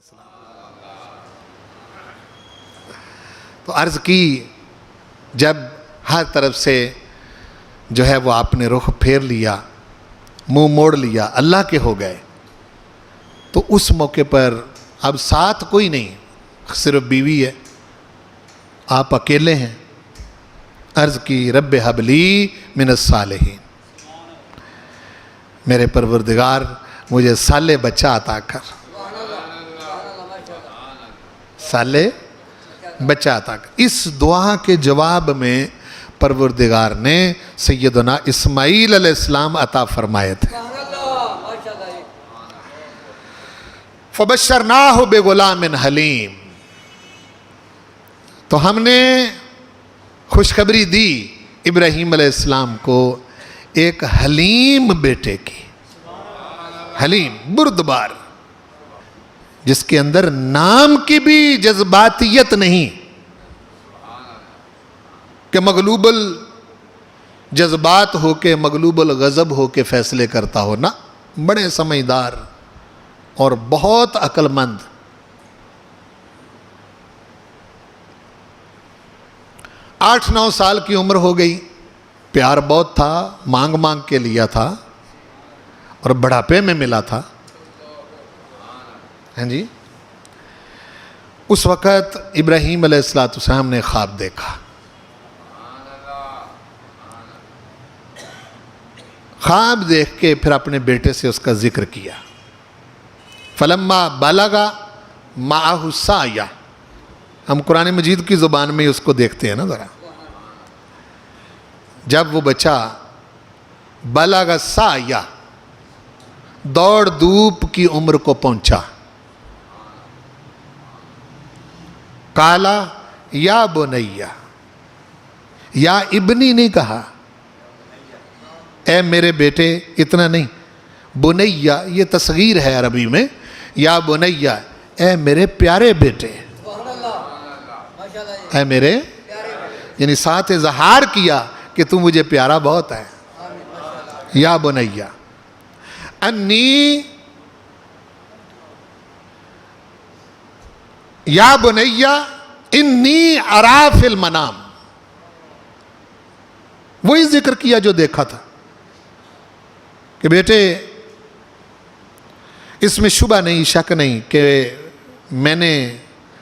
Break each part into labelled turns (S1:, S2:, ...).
S1: السلام. تو عرض کی جب ہر طرف سے جو ہے وہ آپ نے رخ پھیر لیا, منہ موڑ لیا, اللہ کے ہو گئے, تو اس موقع پر اب ساتھ کوئی نہیں, صرف بیوی ہے, آپ اکیلے ہیں. عرض کی رب ہب لی من الصالحین, میرے پروردگار مجھے صالح بچہ عطا کر, صالح بچہ عطا کر. اس دعا کے جواب میں پروردگار نے سیدنا اسماعیل علیہ السلام عطا فرمائے تھے. فبشرناہ بغلام حلیم, تو ہم نے خوشخبری دی ابراہیم علیہ السلام کو ایک حلیم بیٹے کی. حلیم بردبار, جس کے اندر نام کی بھی جذباتیت نہیں کہ مغلوب الجذبات ہو کے, مغلوب الغضب ہو کے فیصلے کرتا ہو, نہ, بڑے سمجھدار اور بہت عقل مند. 8-9 سال کی عمر ہو گئی, پیار بہت تھا, مانگ مانگ کے لیا تھا اور بڑھاپے میں ملا تھا. ہاں جی, اس وقت ابراہیم علیہ السلام نے خواب دیکھا. خواب دیکھ کے پھر اپنے بیٹے سے اس کا ذکر کیا. فلما بلغ معہ السعی, ہم قرآن مجید کی زبان میں اس کو دیکھتے ہیں نا ذرا. جب وہ بچہ بلغ السعی, دوڑ دھوپ کی عمر کو پہنچا, قالا یا بنیا, یا ابنی نہیں کہا, اے میرے بیٹے, اتنا نہیں. بنیا یہ تصغیر ہے عربی میں, یا بنیا اے میرے پیارے بیٹے, اے میرے, یعنی ساتھ اظہار کیا کہ تو مجھے پیارا بہت ہے. یا بنیا انی, یا بنیا انی ارا فی المنام, وہی ذکر کیا جو دیکھا تھا کہ بیٹے اس میں شبہ نہیں, شک نہیں کہ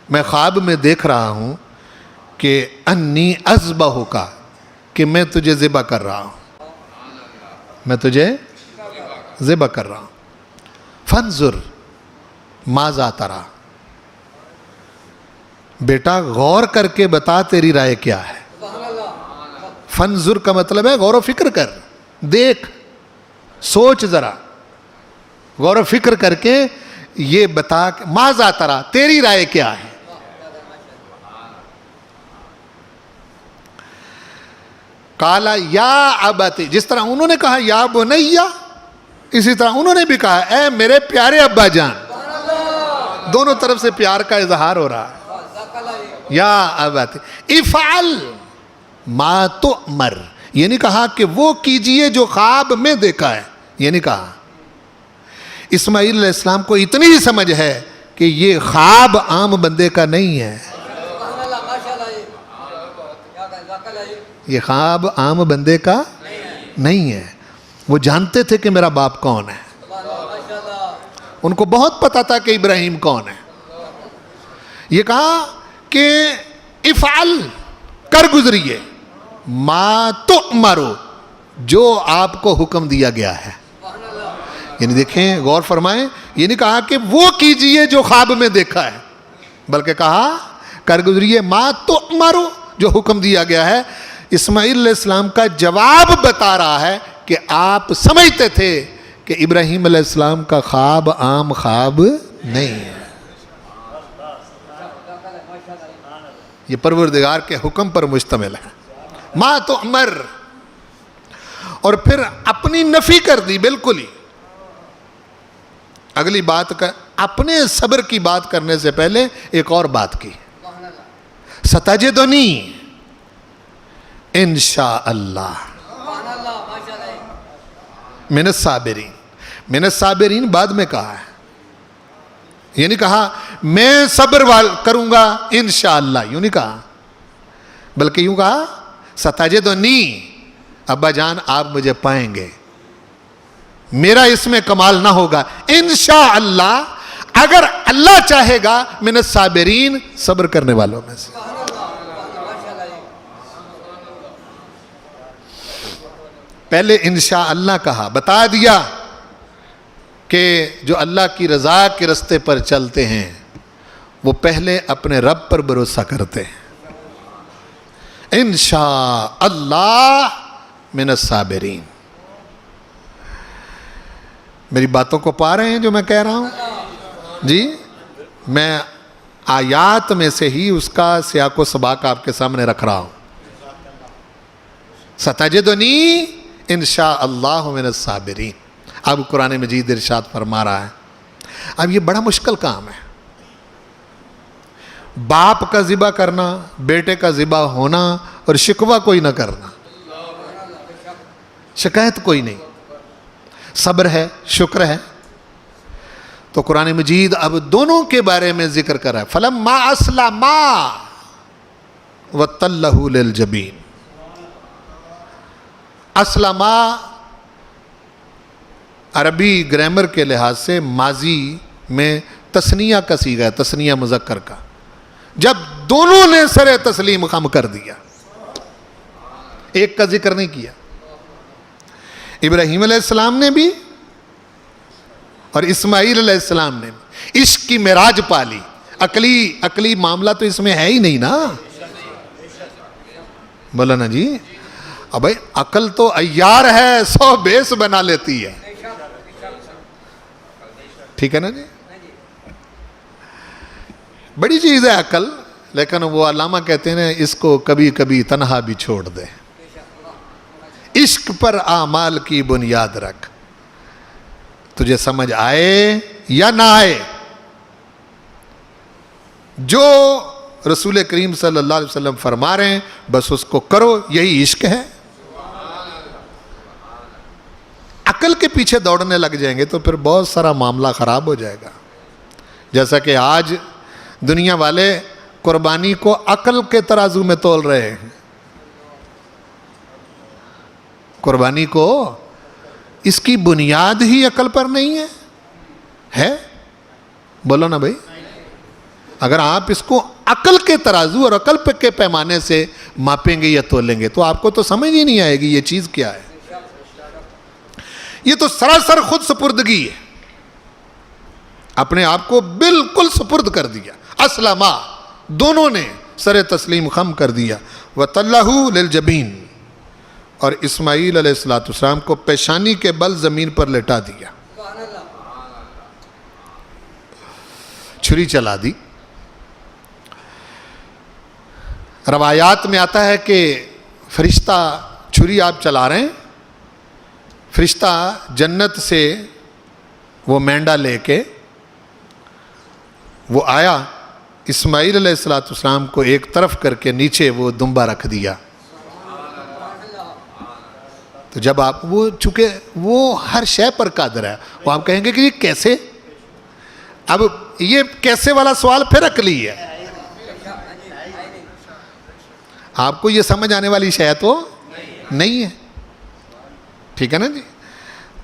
S1: میں خواب میں دیکھ رہا ہوں کہ انی اذبحک, کہ میں تجھے ذبح کر رہا ہوں, میں تجھے ذبح کر رہا ہوں. فانظر ماذا تری, بیٹا غور کر کے بتا تیری رائے کیا ہے. فانظر کا مطلب ہے غور و فکر کر, دیکھ, سوچ ذرا, غور و فکر کر کے یہ بتا کہ ماذا تری, تیری رائے کیا ہے. قالا یا ابتی, جس طرح انہوں نے کہا یا بنیا, اسی طرح انہوں نے بھی کہا اے میرے پیارے ابا جان. دونوں طرف سے پیار کا اظہار ہو رہا ہے. یا ابتی افعل ما تؤمر, یہ نہیں کہا کہ وہ کیجئے جو خواب میں دیکھا ہے, یہ نہیں کہا. اسماعیل علیہ السلام کو اتنی ہی سمجھ ہے کہ یہ خواب عام بندے کا نہیں ہے, یہ خواب عام بندے کا نہیں ہے. وہ جانتے تھے کہ میرا باپ کون ہے, ان کو بہت پتا تھا کہ ابراہیم کون ہے. یہ کہا کہ افعل, کر گزریے, ما تؤمرو, جو آپ کو حکم دیا گیا ہے. یعنی دیکھیں, غور فرمائیں, یہ نہیں کہا کہ وہ کیجئے جو خواب میں دیکھا ہے, بلکہ کہا کر گزریے ما تؤمرو, جو حکم دیا گیا ہے. اسماعیل علیہ السلام کا جواب بتا رہا ہے کہ آپ سمجھتے تھے کہ ابراہیم علیہ السلام کا خواب عام خواب نہیں ہے. یہ پروردگار کے حکم پر مشتمل ہے. ما تؤمر, اور پھر اپنی نفی کر دی بالکل ہی. اگلی بات کا, اپنے صبر کی بات کرنے سے پہلے ایک اور بات کی, ستجدنی انشاءاللہ من الصابرین. من الصابرین بعد میں کہا ہے, یہ نہیں کہا میں صبر کروں گا انشاءاللہ، یوں نہیں کہا، بلکہ یوں کہا ستجدنی، ابا جان آپ مجھے پائیں گے، میرا اس میں کمال نہ ہوگا، انشاءاللہ اگر اللہ چاہے گا من الصابرین، صبر کرنے والوں میں سے۔ پہلے انشاءاللہ کہا، بتا دیا کہ جو اللہ کی رضا کے رستے پر چلتے ہیں وہ پہلے اپنے رب پر بھروسہ کرتے ہیں۔ انشاءاللہ من الصابرین۔ میری باتوں کو پا رہے ہیں جو میں کہہ رہا ہوں؟ جی، میں آیات میں سے ہی اس کا سیاق و سباق آپ کے سامنے رکھ رہا ہوں۔ ستجدنی انشاءاللہ من الصابرین۔ اب قرآن مجید ارشاد فرما رہا ہے، اب یہ بڑا مشکل کام ہے، باپ کا ذبح کرنا، بیٹے کا ذبح ہونا اور شکوہ کوئی نہ کرنا، شکایت کوئی نہیں، صبر ہے، شکر ہے۔ تو قرآن مجید اب دونوں کے بارے میں ذکر کر رہا ہے، فَلَمَّا أَسْلَمَا وَتَلَّهُ لِلْجَبِينِ۔ اسلما عربی گرامر کے لحاظ سے ماضی میں تثنیہ کا صیغہ ہے، تثنیہ مذکر کا، جب دونوں نے سر تسلیم خم کر دیا، ایک کا ذکر نہیں کیا۔ ابراہیم علیہ السلام نے بھی اور اسماعیل علیہ السلام نے بھی عشق کی معراج پالی۔ عقلی معاملہ تو اس میں ہے ہی نہیں نا، بولا نا جی، اب بھائی عقل تو عیار ہے، 100 بیس بنا لیتی ہے، ٹھیک ہے نا جی، بڑی چیز ہے عقل، لیکن وہ علامہ کہتے ہیں اس کو کبھی کبھی تنہا بھی چھوڑ دے، عشق پر اعمال کی بنیاد رکھ، تجھے سمجھ آئے یا نہ آئے، جو رسول کریم صلی اللہ علیہ وسلم فرما رہے ہیں بس اس کو کرو، یہی عشق ہے۔ عقل کے پیچھے دوڑنے لگ جائیں گے تو پھر بہت سارا معاملہ خراب ہو جائے گا، جیسا کہ آج دنیا والے قربانی کو عقل کے ترازو میں تول رہے ہیں، قربانی کو اس کی بنیاد ہی عقل پر نہیں ہے، بولو نا بھائی، اگر آپ اس کو عقل کے ترازو اور عقل کے پیمانے سے ماپیں گے یا تولیں گے تو آپ کو تو سمجھ ہی نہیں آئے گی یہ چیز کیا ہے۔ یہ تو سراسر خود سپردگی ہے، اپنے آپ کو بالکل سپرد کر دیا، اسلما، دونوں نے سر تسلیم خم کر دیا، وَتَلَّهُ لِلْجَبِينِ، اور اسماعیل علیہ السلام کو پیشانی کے بل زمین پر لٹا دیا، چھری چلا دی۔ روایات میں آتا ہے کہ فرشتہ چھری آپ چلا رہے ہیں، فرشتہ جنت سے وہ مینڈا لے کے وہ آیا، اسماعیل علیہ السلام کو ایک طرف کر کے نیچے وہ دمبا رکھ دیا۔ تو جب آپ وہ چونکہ وہ ہر شے پر قادر ہے، وہ آپ کہیں گے کہ یہ کیسے، اب یہ کیسے والا سوال پھر عقلی ہے، آپ کو یہ سمجھ آنے والی شے تو نہیں ہے، ٹھیک ہے نا جی۔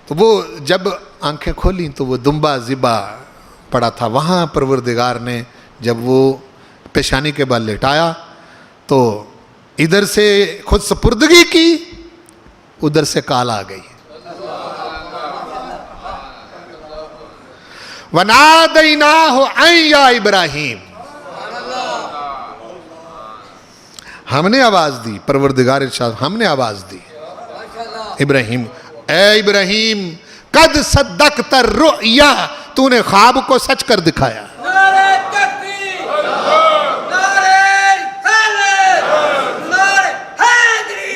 S1: تو وہ جب آنکھیں کھولیں تو وہ دمبا ذبح پڑا تھا، وہاں پروردگار نے جب وہ پیشانی کے بل لٹایا تو ادھر سے خود سپردگی کی، ادھر سے کال آ گئی، وَنَادَيْنَاهُ أَن يَا إِبْرَاهِيمُ، ہم نے آواز دی، پروردگار ارشاد ہم نے آواز دی، ابراہیم، اے ابراہیم قد صدقت الرؤیا، تو نے خواب کو سچ کر دکھایا۔
S2: نعرہ تکبیر، نعرہ رسالت، نعرہ حیدری۔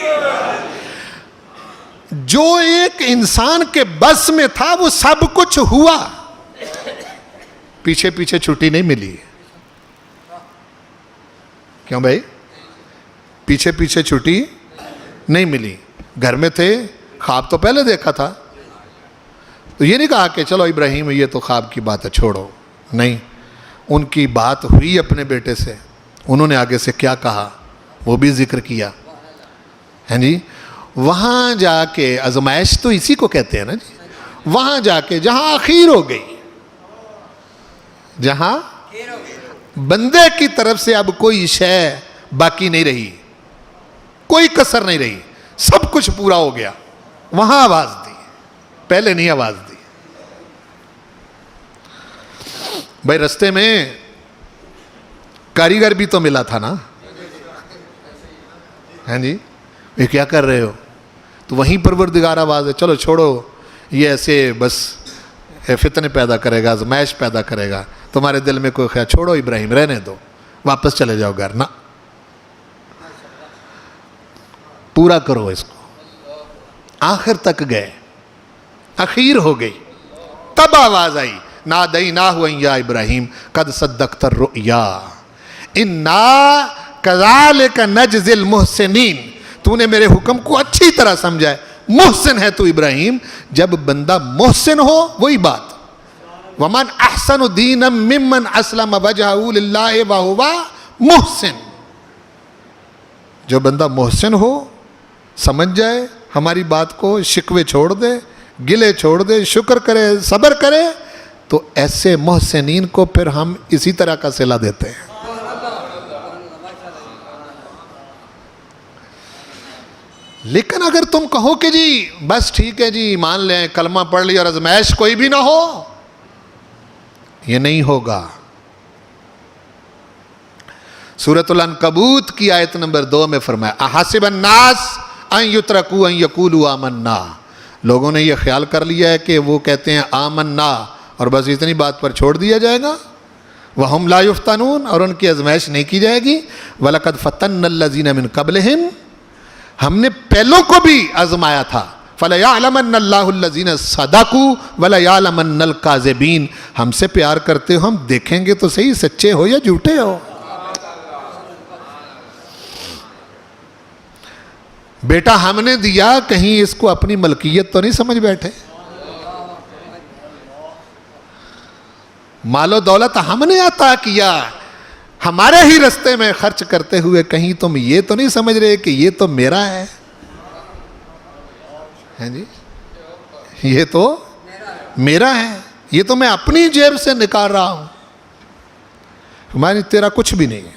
S1: جو ایک انسان کے بس میں تھا وہ سب کچھ ہوا، پیچھے پیچھے چھٹی نہیں ملی، کیوں بھائی؟ پیچھے پیچھے چھٹی نہیں ملی، گھر میں تھے، خواب تو پہلے دیکھا تھا، تو یہ نہیں کہا کہ چلو ابراہیم یہ تو خواب کی بات ہے چھوڑو، نہیں, ان کی بات ہوئی اپنے بیٹے سے, انہوں نے آگے سے کیا کہا وہ بھی ذکر کیا. ہیں جی, وہاں جا کے آزمائش تو اسی کو کہتے ہیں نا جی, وہاں جا کے جہاں اخیر ہو گئی, جہاں بندے کی طرف سے اب کوئی شے باقی نہیں رہی, کوئی کسر نہیں رہی, سب کچھ پورا ہو گیا, وہاں آواز دی, پہلے نہیں آواز دی. بھائی رستے میں کاریگر بھی تو ملا تھا نا, ہیں جی, یہ کیا کر رہے ہو؟ تو وہیں پروردگار آواز ہے, چلو چھوڑو, یہ ایسے بس فتنے پیدا کرے گا, آزمائش پیدا کرے گا, تمہارے دل میں کوئی خیال, چھوڑو ابراہیم رہنے دو, واپس چلے جاؤ گھر. نہ, پورا کرو اس کو. آخر تک گئے, اخیر ہو گئی, تب آواز آئی, نادیناہ یا ابراہیم قد صدقت الرؤیا انا کذالک نجزی المحسنین. تو نے میرے حکم کو اچھی طرح سمجھا ہے, محسن ہے تو ابراہیم, جب بندہ محسن ہو وہی بات. ومن احسن دینا ممن اسلم وجہہ للہ وہو محسن. جو بندہ محسن ہو, سمجھ جائے ہماری بات کو, شکوے چھوڑ دے, گلے چھوڑ دے, شکر کرے, صبر کرے, تو ایسے محسنین کو پھر ہم اسی طرح کا صلہ دیتے ہیں. لیکن اگر تم کہو کہ جی بس ٹھیک ہے جی مان لیں, کلمہ پڑھ لی اور آزمائش کوئی بھی نہ ہو, یہ نہیں ہوگا. سورۃ العنکبوت کی آیت نمبر 2 میں فرمایا, احسب الناس ان یترکوا ان یقولوا آمنا. لوگوں نے یہ خیال کر لیا ہے کہ وہ کہتے ہیں آمنا اور بس اتنی بات پر چھوڑ دیا جائے گا. وہم لا یفتنون, اور ان کی آزمائش نہیں کی جائے گی. وَلَقَدْ فَتَنَّ الَّذِينَ مِن قَبْلِهِمْ, ہم نے پہلوں کو بھی آزمایا تھا. فَلَيَعْلَمَنَّ اللَّهُ الَّذِينَ صَدَقُوا وَلَيَعْلَمَنَّ الْكَاذِبِينَ. ہم سے پیار کرتے ہو, ہم دیکھیں گے تو صحیح سچے ہو یا جھوٹے ہو. بیٹا ہم نے دیا, کہیں اس کو اپنی ملکیت تو نہیں سمجھ بیٹھے. مال و دولت ہم نے عطا کیا, ہمارے ہی رستے میں خرچ کرتے ہوئے کہیں تم یہ تو نہیں سمجھ رہے کہ یہ تو میرا ہے. ہیں جی, یہ تو میرا ہے, یہ تو میں اپنی جیب سے نکال رہا ہوں. ہماری تیرا کچھ بھی نہیں ہے,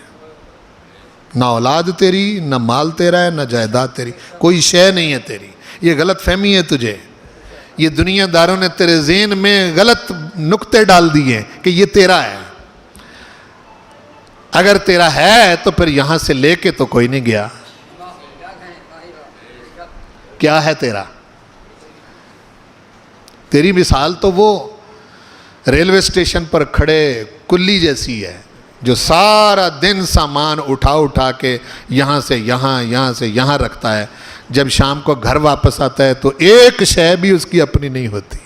S1: نہ اولاد تیری, نہ مال تیرا ہے, نہ جائیداد تیری, کوئی شے نہیں ہے تیری. یہ غلط فہمی ہے تجھے, یہ دنیا داروں نے تیرے ذہن میں غلط نقطے ڈال دیے کہ یہ تیرا ہے. اگر تیرا ہے تو پھر یہاں سے لے کے تو کوئی نہیں گیا. کیا ہے تیرا؟ تیری مثال تو وہ ریلوے اسٹیشن پر کھڑے کلی جیسی ہے جو سارا دن سامان اٹھا کے یہاں سے یہاں, یہاں سے یہاں رکھتا ہے. جب شام کو گھر واپس آتا ہے تو ایک شے بھی اس کی اپنی نہیں ہوتی.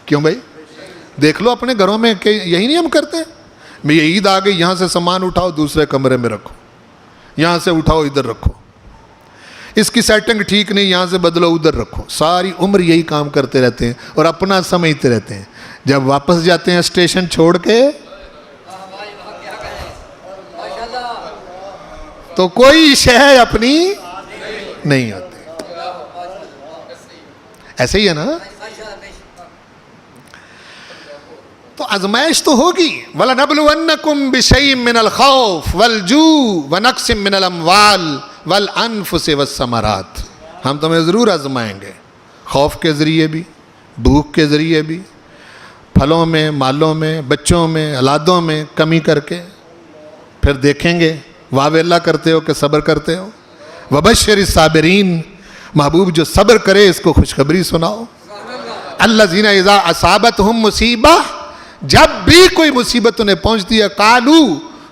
S1: کیوں بھائی؟ دیکھ لو اپنے گھروں میں کہ یہی نہیں ہم کرتے. میں یہ عید آ گئی, یہاں سے سامان اٹھاؤ دوسرے کمرے میں رکھو, یہاں سے اٹھاؤ ادھر رکھو, اس کی سیٹنگ ٹھیک نہیں, یہاں سے بدلو ادھر رکھو. ساری عمر یہی کام کرتے رہتے ہیں اور اپنا سمجھتے رہتے ہیں. جب واپس جاتے ہیں اسٹیشن چھوڑ کے تو کوئی شے اپنی نہیں ہوتی. ایسے ہی ہے نا. تو آزمائش تو ہوگی. وَلَنَبْلُوَنَّكُمْ بِشَيْءٍ مِّنَ الْخَوْفِ وَالْجُوعِ وَنَقْصٍ مِّنَ الْأَمْوَالِ وَالْأَنفُسِ وَالثَّمَرَاتِ. ہم تمہیں ضرور آزمائیں گے, خوف کے ذریعے بھی, بھوک کے ذریعے بھی, پھلوں میں, مالوں میں, بچوں میں, اولادوں میں کمی کر کے. پھر دیکھیں گے واہ اللہ کرتے ہو کہ صبر کرتے ہو. وَبَشِّرِ الصَّابِرِينَ, محبوب جو صبر کرے اس کو خوشخبری سناؤ. الَّذِينَ إِذَا أَصَابَتْهُمْ مُصِیبَةٌ, جب بھی کوئی مصیبت انہیں پہنچتی ہے, قالوا,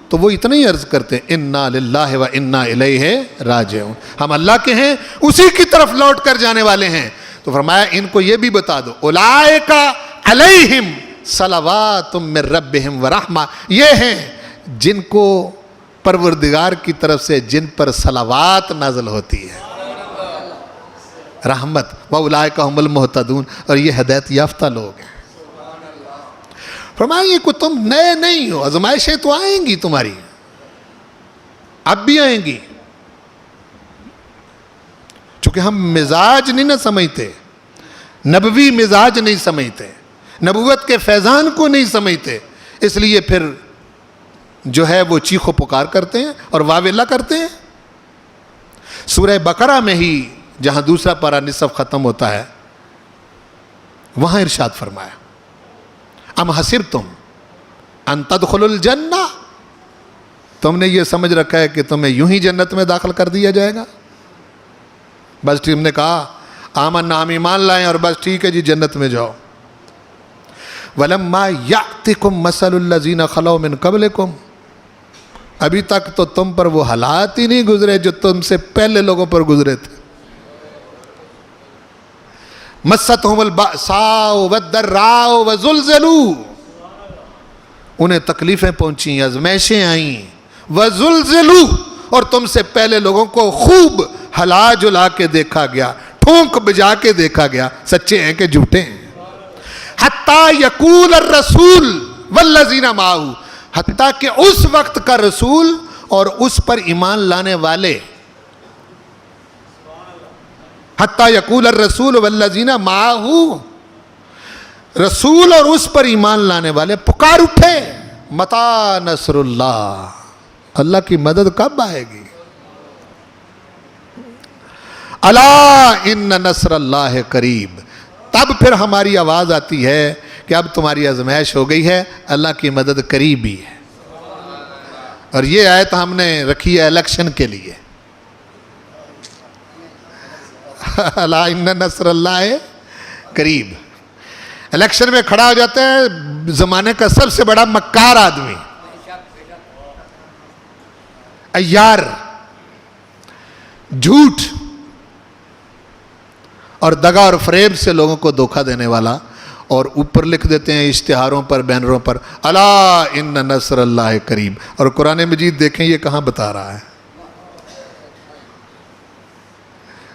S1: تو وہ اتنا ہی عرض کرتے ہیں انا للہ و انا الیہ راجعون, ہم اللہ کے ہیں, اسی کی طرف لوٹ کر جانے والے ہیں. تو فرمایا ان کو یہ بھی بتا دو, اولئک علیہم صلوات من ربہم ورحمہ, یہ ہیں جن کو پروردگار کی طرف سے جن پر صلوات نازل ہوتی ہے, رحمت وَأُولَٰئِكَ هُمُ الْمُهْتَدُونَ، اور یہ ہدایت یافتہ لوگ ہیں۔ فرمایا یہ کہ تم نئے نہیں ہو، آزمائشیں تو آئیں گی تمہاری، اب بھی آئیں گی، چونکہ ہم مزاج نہیں نہ سمجھتے، نبوی مزاج نہیں سمجھتے، نبوت کے فیضان کو نہیں سمجھتے، اس لیے پھر جو ہے وہ چیخ و پکار کرتے ہیں اور واویلا کرتے ہیں۔ سورہ بقرہ میں ہی جہاں دوسرا پارہ نصف ختم ہوتا ہے وہاں ارشاد فرمایا ام حسبتم ان تدخلوا الجنہ، تم نے یہ سمجھ رکھا ہے کہ تمہیں یوں ہی جنت میں داخل کر دیا جائے گا؟ بس تم نے کہا آمنا، ہم ایمان لائیں اور بس ٹھیک ہے جی جنت میں جاؤ۔ وَلَمَّا يَأْتِكُمْ مَثَلُ الَّذِينَ خَلَوْا مِن قَبْلِكُمْ، ابھی تک تو تم پر وہ حالات ہی نہیں گزرے جو تم سے پہلے لوگوں پر گزرے تھے۔ مَسَّتْهُمُ الْبَأْسَاءُ وَالضَّرَّاءُ وَزُلْزِلُوا، انہیں تکلیفیں پہنچیں، آزمائشیں آئیں، وَزُلْزِلُوا، اور تم سے پہلے لوگوں کو خوب ہلا جلا کے دیکھا گیا، ٹھونک بجا کے دیکھا گیا، سچے ہیں کہ جھوٹے ہیں۔ حتیٰ یقول الرسول والذین معہ، حتیٰ کہ اس وقت کا رسول اور اس پر ایمان لانے والے، حتیٰ یقول الرسول والذین معہ، رسول اور اس پر ایمان لانے والے پکار اٹھے متی نصر اللہ، اللہ کی مدد کب آئے گی؟ الا ان نصر اللہ قریب، تب پھر ہماری آواز آتی ہے کہ اب تمہاری آزمائش ہو گئی ہے، اللہ کی مدد قریب ہی ہے۔ اور یہ آیت ہم نے رکھی ہے الیکشن کے لیے، الا ان نصر اللہ قریب۔ الیکشن میں کھڑا ہو جاتا ہے زمانے کا سب سے بڑا مکار آدمی، عیار، جھوٹ اور دغا اور فریب سے لوگوں کو دھوکہ دینے والا، اور اوپر لکھ دیتے ہیں اشتہاروں پر، بینروں پر الا ان نصر اللہ قریب، اور قرآن مجید دیکھیں یہ کہاں بتا رہا ہے۔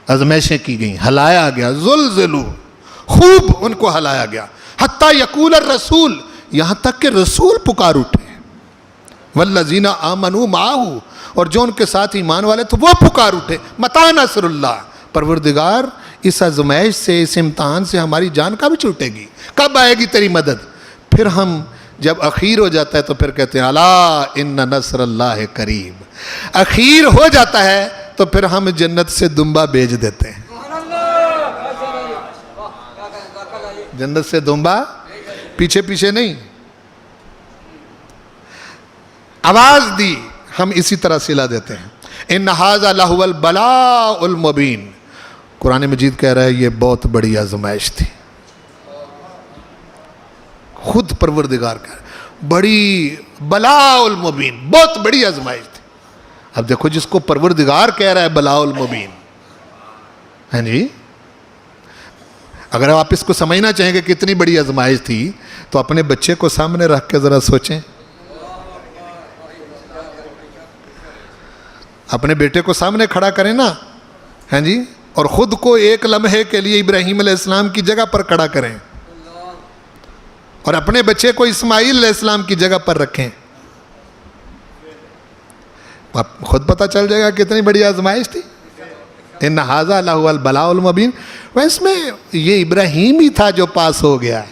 S1: آزمائشیں کی گئیں، ہلایا گیا، زلزلو، خوب ان کو ہلایا گیا، حتیٰ یقول الرسول، یہاں تک کہ رسول پکار اٹھے، والذین آمنوا معہ، اور جو ان کے ساتھ ایمان والے تو وہ پکار اٹھے متی نصر اللہ، پروردگار اس آزمائش سے، اس امتحان سے ہماری جان کب چھوٹے گی، کب آئے گی تیری مدد؟ پھر ہم جب اخیر ہو جاتا ہے تو پھر کہتے ہیں الا ان نصر اللہ قریب، اخیر ہو جاتا ہے تو پھر ہم جنت سے دمبا بیچ دیتے ہیں، جنت سے دمبا پیچھے پیچھے نہیں، آواز دی، ہم اسی طرح سلا دیتے ہیں۔ ان ھذا لہو البلاء المبین، قرآن مجید کہہ رہا ہے یہ بہت بڑی آزمائش تھی، خود پروردگار کہہ رہا ہے بڑی بلاء المبین، بہت بڑی آزمائش تھی۔ اب دیکھو جس کو پروردگار کہہ رہا ہے بلاء المبین، ہاں جی، اگر آپ اس کو سمجھنا چاہیں کہ کتنی بڑی آزمائش تھی تو اپنے بچے کو سامنے رکھ کے ذرا سوچیں، اپنے بیٹے کو سامنے کھڑا کریں نا، ہاں جی، اور خود کو ایک لمحے کے لیے ابراہیم علیہ السلام کی جگہ پر کھڑا کریں، اور اپنے بچے کو اسماعیل علیہ السلام کی جگہ پر رکھیں، آپ خود پتہ چل جائے گا کتنی بڑی آزمائش تھی۔ ان ھذا لہو البلاء المبین، اس میں یہ ابراہیم ہی تھا جو پاس ہو گیا،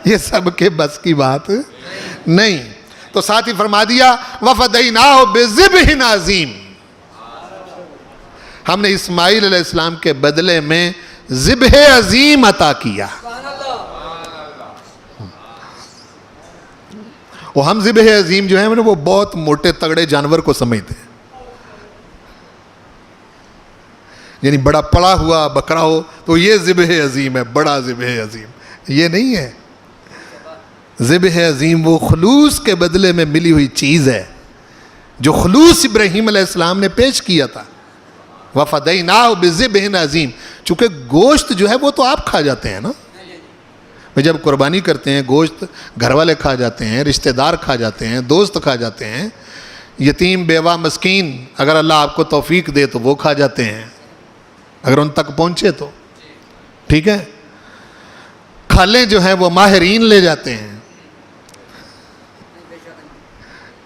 S1: یہ سب کے بس کی بات نہیں۔ تو ساتھ ہی فرما دیا وَفَدَيْنَاهُ بِذِبْحٍ عَظِيمٍ، ہم نے اسماعیل علیہ السلام کے بدلے میں ذبح عظیم عطا کیا۔ وہ ہم ذبح عظیم جو ہیں وہ بہت موٹے تگڑے جانور کو سمجھتے ہیں، یعنی بڑا پڑا ہوا بکرا ہو تو یہ ذبح عظیم ہے، بڑا ذبح عظیم، یہ نہیں ہے۔ ذبح عظیم وہ خلوص کے بدلے میں ملی ہوئی چیز ہے جو خلوص ابراہیم علیہ السلام نے پیش کیا تھا۔ وَفَدَيْنَاهُ بِذِبْحٍ عَظِيمٍ، چونکہ گوشت جو ہے وہ تو آپ کھا جاتے ہیں نا، جب قربانی کرتے ہیں گوشت گھر والے کھا جاتے ہیں، رشتہ دار کھا جاتے ہیں، دوست کھا جاتے ہیں، یتیم بیوہ مسکین اگر اللہ آپ کو توفیق دے تو وہ کھا جاتے ہیں، اگر ان تک پہنچے تو ٹھیک ہے. کھالیں جو ہیں وہ ماہرین لے جاتے ہیں.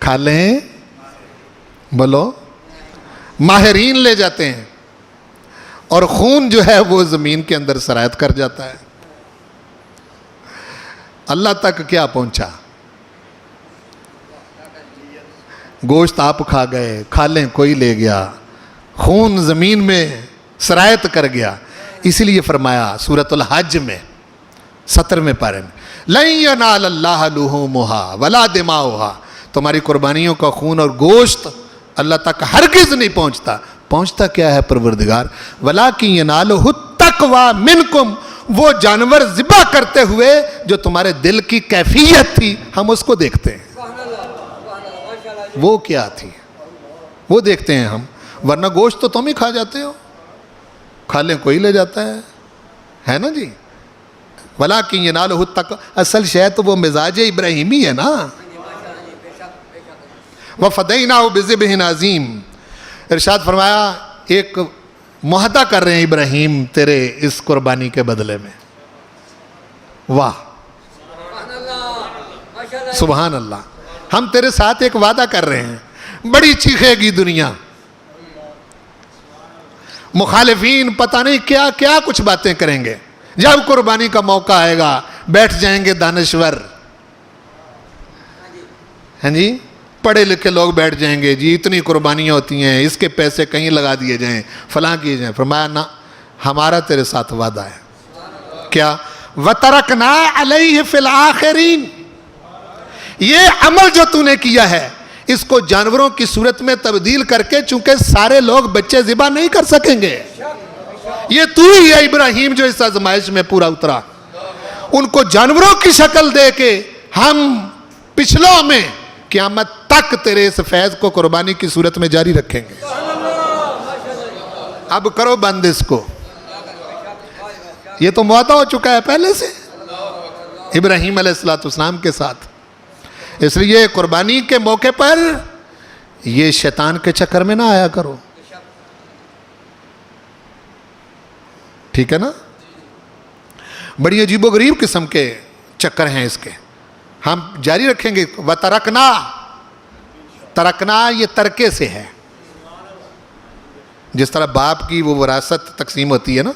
S1: کھالیں بولو ماہرین لے جاتے ہیں, اور خون جو ہے وہ زمین کے اندر سرایت کر جاتا ہے. اللہ تک کیا پہنچا؟ گوشت آپ کھا گئے, کھالیں کوئی لے گیا, خون زمین میں سرایت کر گیا. اسی لیے فرمایا سورۃ الحج میں 17ویں پارے میں, لَن يَنَالَ اللَّهَ لُحُومُهَا وَلَا دِمَاؤُهَا, تمہاری قربانیوں کا خون اور گوشت اللہ تک ہرگز نہیں پہنچتا. پہنچتا کیا ہے پروردگار؟ وَلَٰكِن يَنَالُهُ التَّقْوَىٰ مِنْكُمْ, وہ جانور ذبح کرتے ہوئے جو تمہارے دل کی کیفیت تھی ہم اس کو دیکھتے ہیں. وہ کیا تھی وہ دیکھتے ہیں ہم, ورنہ گوشت تو تم ہی کھا جاتے ہو, کھا لیں کوئی لے جاتا ہے نا جی. وَلَٰكِن يَنَالُهُ التَّقْوَىٰ, اصل شے تو وہ مزاج ابراہیمی ہے نا. وَفَدَيْنَاهُ بِذِبْحٍ عَظِيمٍ, ارشاد فرمایا ایک معاہدہ کر رہے ہیں ابراہیم تیرے اس قربانی کے بدلے میں. واہ سبحان اللہ, ہم تیرے ساتھ ایک وعدہ کر رہے ہیں, بڑی چیخے گی دنیا, مخالفین پتہ نہیں کیا کیا کچھ باتیں کریں گے. جب قربانی کا موقع آئے گا بیٹھ جائیں گے دانشور, ہیں جی پڑھے لکھے لوگ بیٹھ جائیں گے, جی اتنی قربانیاں ہوتی ہیں, اس کے پیسے کہیں لگا دیے جائیں, فلاں کیے جائیں. فرمایا نہ, ہمارا تیرے ساتھ وعدہ ہے. کیا؟ وَتَرَكْنَا عَلَيْهِ فِي الْآخِرِينَ, یہ عمل جو تو نے کیا ہے اس کو جانوروں کی صورت میں تبدیل کر کے, چونکہ سارے لوگ بچے ذبح نہیں کر سکیں گے, یہ تو ہی ہے ابراہیم جو اس آزمائش میں پورا اترا. ان کو جانوروں کی شکل دے کے ہم پچھلوں میں قیامت تک تیرے اس فیض کو قربانی کی صورت میں جاری رکھیں گے. اب کرو بند اس کو, یہ تو معاہدہ ہو چکا ہے پہلے سے ابراہیم علیہ السلام کے ساتھ. اس لیے قربانی کے موقع پر یہ شیطان کے چکر میں نہ آیا کرو, ٹھیک ہے نا. بڑی عجیب و غریب قسم کے چکر ہیں اس کے, ہم جاری رکھیں گے. وَتَرَكْنَا, ترکنا یہ ترکے سے ہے, جس طرح باپ کی وہ وراثت تقسیم ہوتی ہے نا,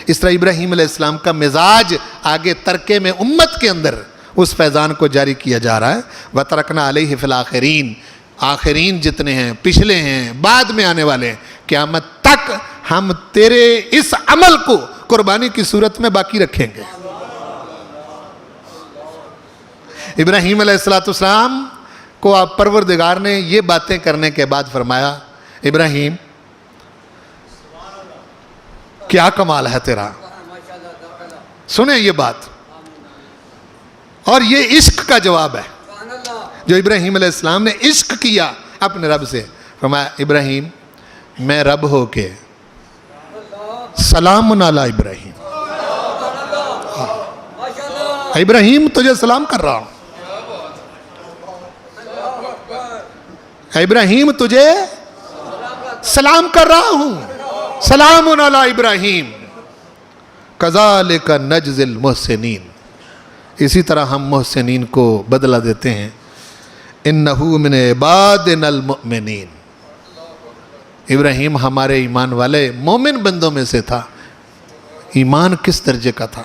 S1: اس طرح ابراہیم علیہ السلام کا مزاج آگے ترکے میں امت کے اندر اس فیضان کو جاری کیا جا رہا ہے. وَتَرَكْنَا عَلَيْهِ فِي الْآخِرِينَ, آخرین جتنے ہیں, پچھلے ہیں, بعد میں آنے والے ہیں, قیامت تک ہم تیرے اس عمل کو قربانی کی صورت میں باقی رکھیں گے. ابراہیم علیہ السلام کو آپ پروردگار نے یہ باتیں کرنے کے بعد فرمایا, ابراہیم کیا کمال ہے تیرا. سنیں یہ بات, اور یہ عشق کا جواب ہے جو ابراہیم علیہ السلام نے عشق کیا اپنے رب سے. فرمایا ابراہیم میں رب ہو کے سلام علی ابراہیم, ابراہیم تجھے سلام کر رہا ہوں, ابراہیم تجھے سلام کر رہا ہوں. سلام علی ابراہیم کذالک نجزی المحسنین, اسی طرح ہم محسنین کو بدلہ دیتے ہیں. انہ من عبادنا المؤمنین, ابراہیم ہمارے ایمان والے مومن بندوں میں سے تھا. ایمان کس درجے کا تھا؟